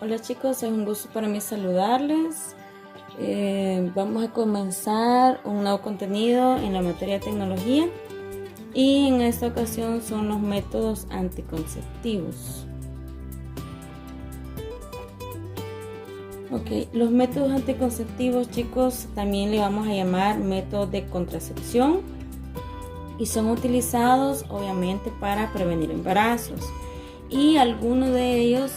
Hola chicos, es un gusto para mí saludarles. Vamos a comenzar un nuevo contenido en la materia de tecnología y en esta ocasión son los métodos anticonceptivos. Los métodos anticonceptivos, chicos, también le vamos a llamar métodos de contracepción y son utilizados obviamente para prevenir embarazos, y algunos de ellos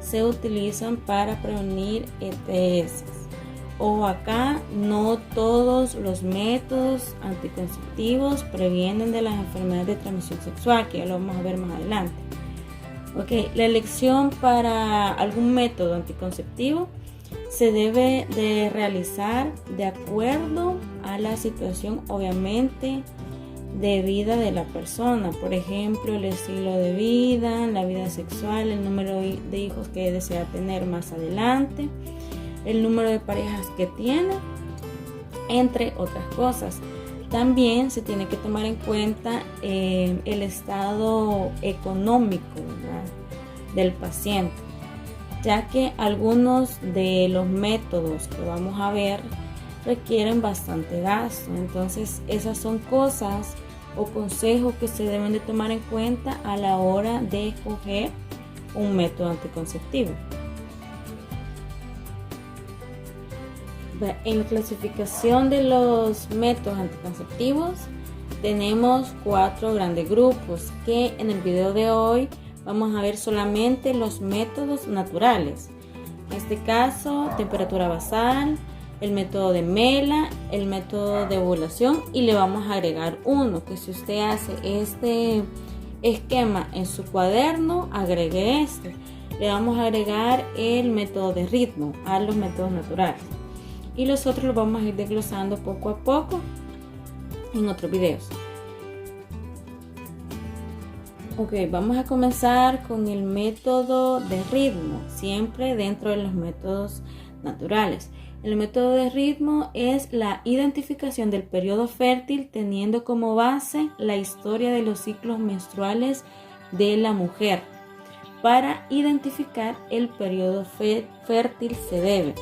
se utilizan para prevenir ETS. O acá, no todos los métodos anticonceptivos previenen de las enfermedades de transmisión sexual, que ya lo vamos a ver más adelante. La elección para algún método anticonceptivo se debe de realizar de acuerdo a la situación, obviamente, de vida de la persona. Por ejemplo, el estilo de vida, la vida sexual, el número de hijos que desea tener más adelante, el número de parejas que tiene, entre otras cosas. También se tiene que tomar en cuenta el estado económico, ¿verdad?, del paciente, ya que algunos de los métodos que vamos a ver requieren bastante gasto. Entonces, esas son cosas o consejos que se deben de tomar en cuenta a la hora de escoger un método anticonceptivo. En la clasificación de los métodos anticonceptivos tenemos 4 grandes grupos, que en el video de hoy vamos a ver solamente los métodos naturales. En este caso, temperatura basal, el método de Mela, el método de ovulación, y le vamos a agregar uno, que si usted hace este esquema en su cuaderno, agregue este. Le vamos a agregar el método de ritmo a los métodos naturales, y los otros los vamos a ir desglosando poco a poco en otros videos. Vamos a comenzar con el método de ritmo, siempre dentro de los métodos naturales. El método de ritmo es la identificación del periodo fértil teniendo como base la historia de los ciclos menstruales de la mujer. Para identificar el periodo fértil se debe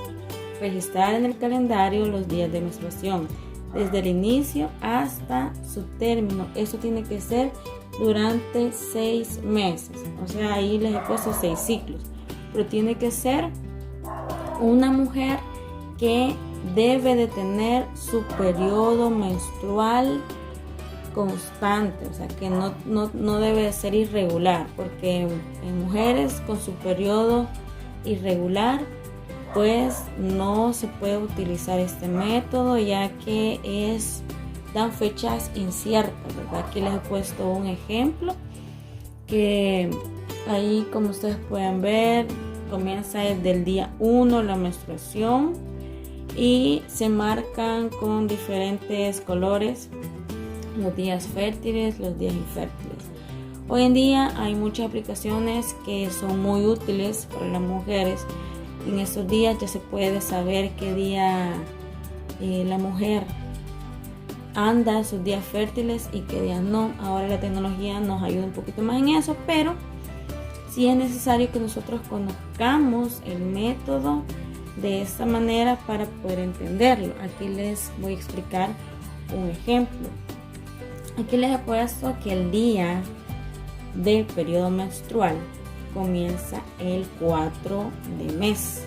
registrar en el calendario los días de menstruación, desde el inicio hasta su término. Eso tiene que ser durante 6 meses. O sea, ahí les he puesto 6 ciclos. Pero tiene que ser una mujer que debe de tener su periodo menstrual constante, o sea, que no debe de ser irregular, porque en mujeres con su periodo irregular, pues no se puede utilizar este método, ya que dan fechas inciertas, ¿verdad? Aquí les he puesto un ejemplo que ahí, como ustedes pueden ver, comienza desde el día 1 la menstruación y se marcan con diferentes colores los días fértiles, los días infértiles. Hoy en día hay muchas aplicaciones que son muy útiles para las mujeres. En estos días ya se puede saber qué día la mujer anda sus días fértiles y qué días no. Ahora la tecnología nos ayuda un poquito más en eso, pero sí es necesario que nosotros conozcamos el método de esta manera para poder entenderlo. Aquí les voy a explicar un ejemplo. Aquí les he puesto que el día del periodo menstrual comienza el 4 de mes.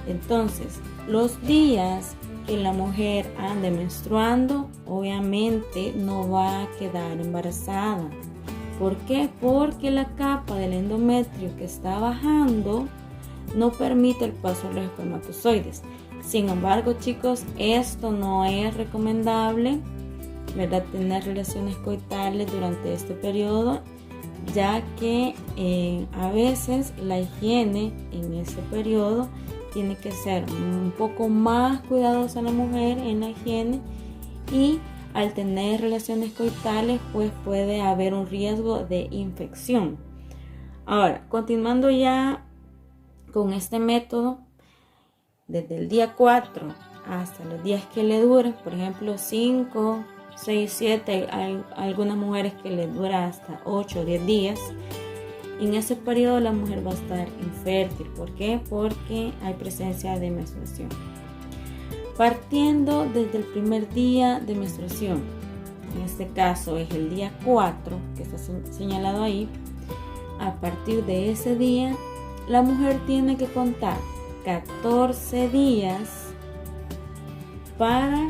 Entonces, los días que la mujer ande menstruando, obviamente no va a quedar embarazada. ¿Por qué? Porque la capa del endometrio que está bajando no permite el paso de los espermatozoides. Sin embargo, chicos, esto no es recomendable, ¿verdad?, tener relaciones coitales durante este periodo, ya que a veces la higiene en ese periodo tiene que ser un poco más cuidadosa la mujer en la higiene, y al tener relaciones coitales pues puede haber un riesgo de infección. Ahora, continuando ya con este método, desde el día 4 hasta los días que le duren, por ejemplo 5, 6, 7, hay algunas mujeres que les dura hasta 8 o 10 días, En ese periodo la mujer va a estar infértil. ¿Por qué? Porque hay presencia de menstruación. Partiendo desde el primer día de menstruación, en este caso es el día 4, que está señalado ahí, a partir de ese día, la mujer tiene que contar 14 días para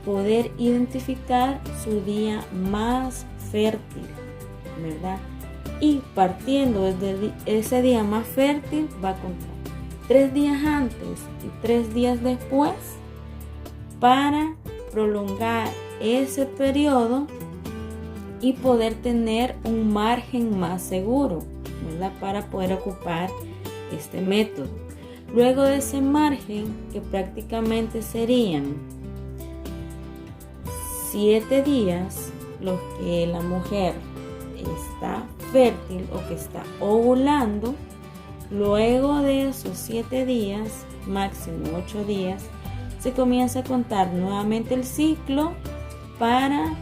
poder identificar su día más fértil, ¿verdad? Y partiendo desde ese día más fértil, va a contar 3 días antes y 3 días después para prolongar ese periodo y poder tener un margen más seguro, ¿verdad? Para poder ocupar este método. Luego de ese margen, que prácticamente serían 7 días, los que la mujer está fértil o que está ovulando, luego de esos 7 días, máximo 8 días, se comienza a contar nuevamente el ciclo para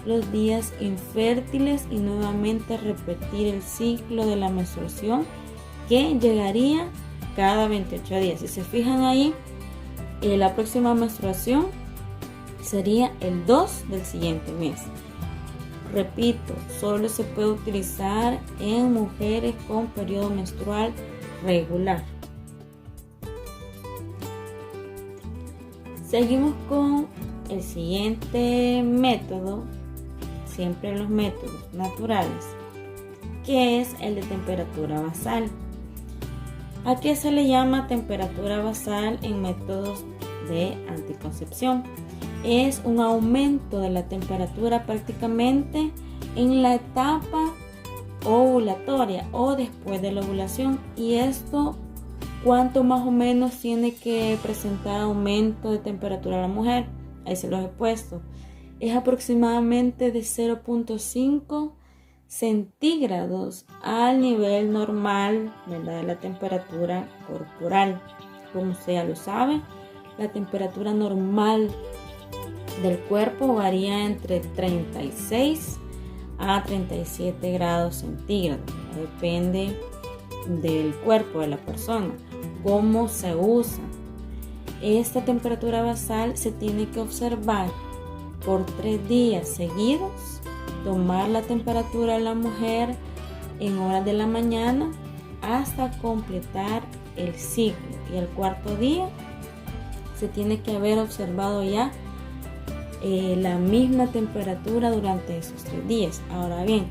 los días infértiles y nuevamente repetir el ciclo de la menstruación, que llegaría cada 28 días. Si se fijan ahí, la próxima menstruación sería el 2 del siguiente mes. Repito, solo se puede utilizar en mujeres con periodo menstrual regular. Seguimos con el siguiente método, siempre los métodos naturales, que es el de temperatura basal. ¿A qué se le llama temperatura basal en métodos de anticoncepción? Es un aumento de la temperatura prácticamente en la etapa ovulatoria o después de la ovulación, y esto, ¿cuánto más o menos tiene que presentar aumento de temperatura la mujer? Ahí se los he puesto. Es aproximadamente de 0.5 centígrados al nivel normal, ¿verdad?, de la temperatura corporal. Como usted ya lo sabe, la temperatura normal del cuerpo varía entre 36 a 37 grados centígrados. Depende del cuerpo de la persona, cómo se usa. Esta temperatura basal se tiene que observar por 3 días seguidos, tomar la temperatura de la mujer en horas de la mañana hasta completar el ciclo, y el cuarto día se tiene que haber observado ya la misma temperatura durante esos 3 días. Ahora bien,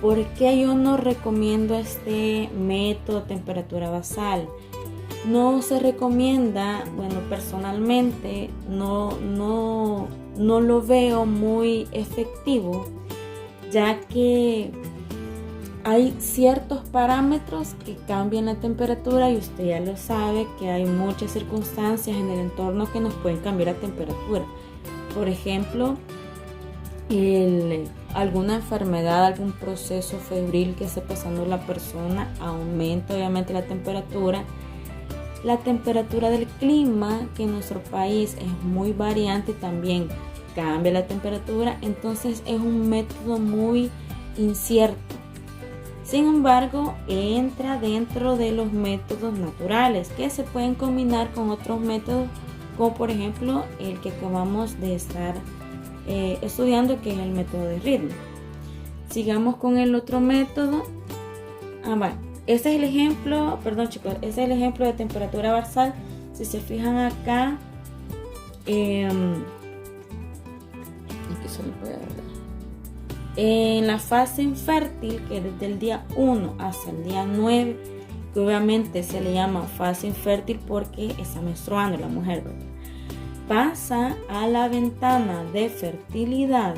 ¿por qué yo no recomiendo este método de temperatura basal? No se recomienda, bueno, personalmente no lo veo muy efectivo, ya que hay ciertos parámetros que cambian la temperatura, y usted ya lo sabe que hay muchas circunstancias en el entorno que nos pueden cambiar la temperatura. Por ejemplo, alguna enfermedad, algún proceso febril que esté pasando la persona, aumenta obviamente la temperatura. La temperatura del clima, que en nuestro país es muy variante, también cambia la temperatura. Entonces es un método muy incierto. Sin embargo, entra dentro de los métodos naturales que se pueden combinar con otros métodos, como por ejemplo el que acabamos de estar estudiando, que es el método de ritmo. Sigamos con el otro método. Este es el ejemplo, perdón chicos, este es el ejemplo de temperatura basal. Si se fijan acá, aquí se lo voy a dar. En la fase infértil, que desde el día 1 hasta el día 9, que obviamente se le llama fase infértil porque está menstruando la mujer, ¿verdad?, pasa a la ventana de fertilidad,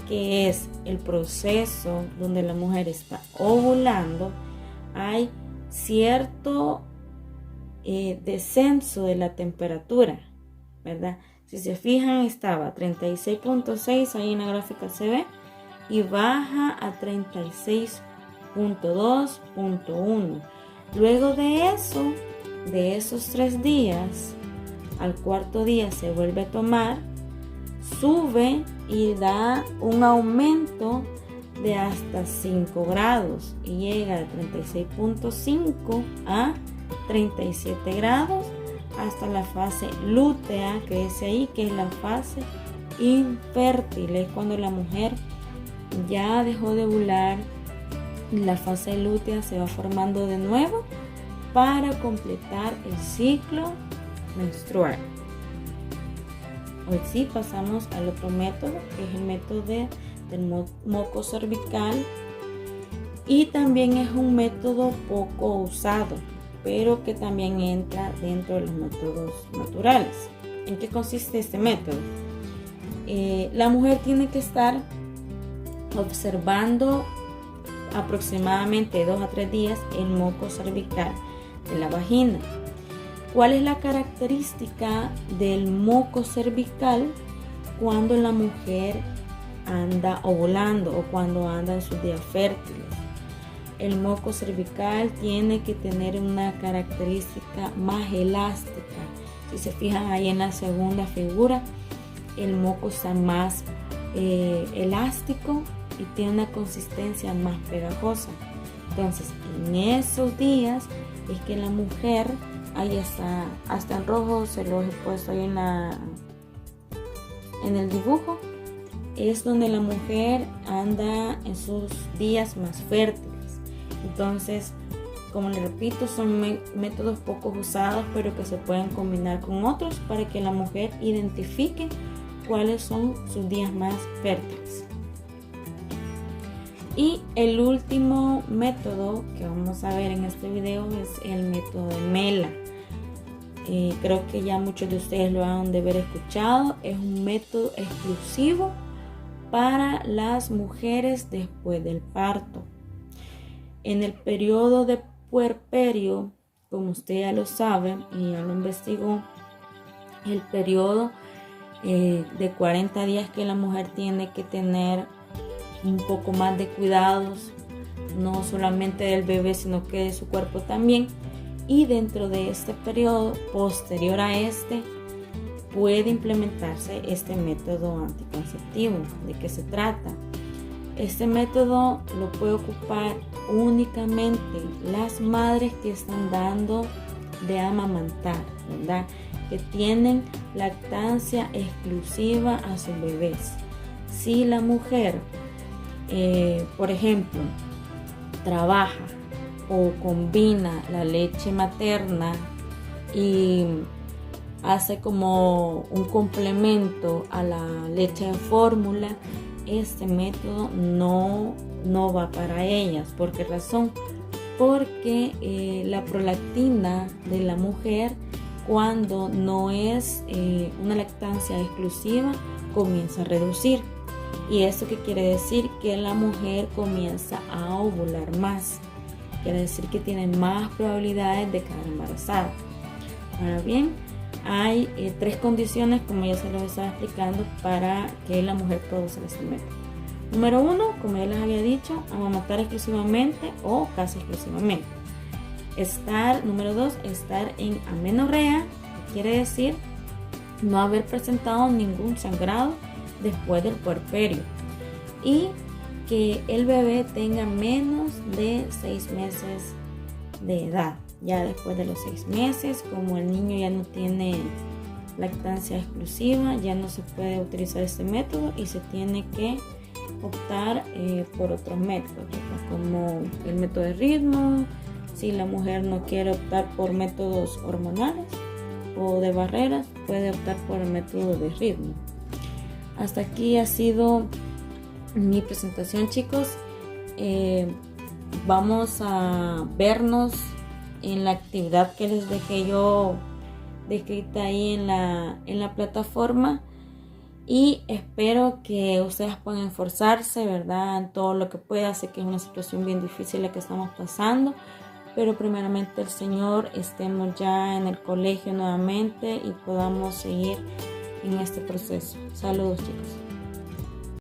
que es el proceso donde la mujer está ovulando. Hay cierto descenso de la temperatura, ¿verdad? Si se fijan, estaba 36.6, ahí en la gráfica se ve, y baja a 36.2.1. Luego de eso, de esos 3 días, al cuarto día se vuelve a tomar, sube y da un aumento de hasta 5 grados y llega de 36.5 a 37 grados hasta la fase lútea, que es ahí, que es la fase infértil. Es cuando la mujer ya dejó de ovular, la fase lútea se va formando de nuevo para completar el ciclo menstrual. Hoy sí pasamos al otro método, que es el método del moco cervical, y también es un método poco usado, pero que también entra dentro de los métodos naturales. ¿En qué consiste este método? La mujer tiene que estar observando aproximadamente 2 a 3 días el moco cervical de la vagina. ¿Cuál es la característica del moco cervical cuando la mujer anda ovulando o cuando anda en sus días fértiles? El moco cervical tiene que tener una característica más elástica. Si se fijan ahí en la segunda figura, el moco está más elástico y tiene una consistencia más pegajosa. Entonces, en esos días es que la mujer, ahí está, hasta en rojo se lo he puesto ahí en el dibujo, es donde la mujer anda en sus días más fértiles. Entonces, como les repito, son métodos poco usados, pero que se pueden combinar con otros para que la mujer identifique cuáles son sus días más fértiles. Y el último método que vamos a ver en este video es el método de Mella. Creo que ya muchos de ustedes lo han de haber escuchado. Es un método exclusivo para las mujeres después del parto. En el periodo de puerperio, como usted ya lo sabe y ya lo investigó, el periodo de 40 días que la mujer tiene que tener un poco más de cuidados, no solamente del bebé, sino que de su cuerpo también. Y dentro de este periodo, posterior a este, puede implementarse este método anticonceptivo. ¿De qué se trata? Este método lo puede ocupar únicamente las madres que están dando de amamantar, ¿verdad? Que tienen lactancia exclusiva a sus bebés. Si la mujer, por ejemplo, trabaja o combina la leche materna y hace como un complemento a la leche de fórmula, este método no va para ellas. ¿Por qué razón? Porque la prolactina de la mujer, cuando no es una lactancia exclusiva, comienza a reducir. ¿Y esto qué quiere decir? Que la mujer comienza a ovular más. Quiere decir que tiene más probabilidades de quedar embarazada. Ahora bien, hay 3 condiciones, como ya se los estaba explicando, para que la mujer pueda usar este método. Número 1, como ya les había dicho, amamantar exclusivamente o casi exclusivamente. Número 2, estar en amenorrea, que quiere decir no haber presentado ningún sangrado después del puerperio, y que el bebé tenga menos de 6 meses de edad. Ya después de los 6 meses, como el niño ya no tiene lactancia exclusiva, ya no se puede utilizar este método y se tiene que optar por otros métodos, como el método de ritmo. Si la mujer no quiere optar por métodos hormonales o de barreras, puede optar por el método de ritmo. Hasta aquí ha sido mi presentación, chicos. Vamos a vernos en la actividad que les dejé yo descrita ahí en la plataforma, y espero que ustedes puedan esforzarse, ¿verdad?, en todo lo que pueda. Sé que es una situación bien difícil la que estamos pasando, pero primeramente el Señor, estemos ya en el colegio nuevamente y podamos seguir en este proceso. Saludos, chicos.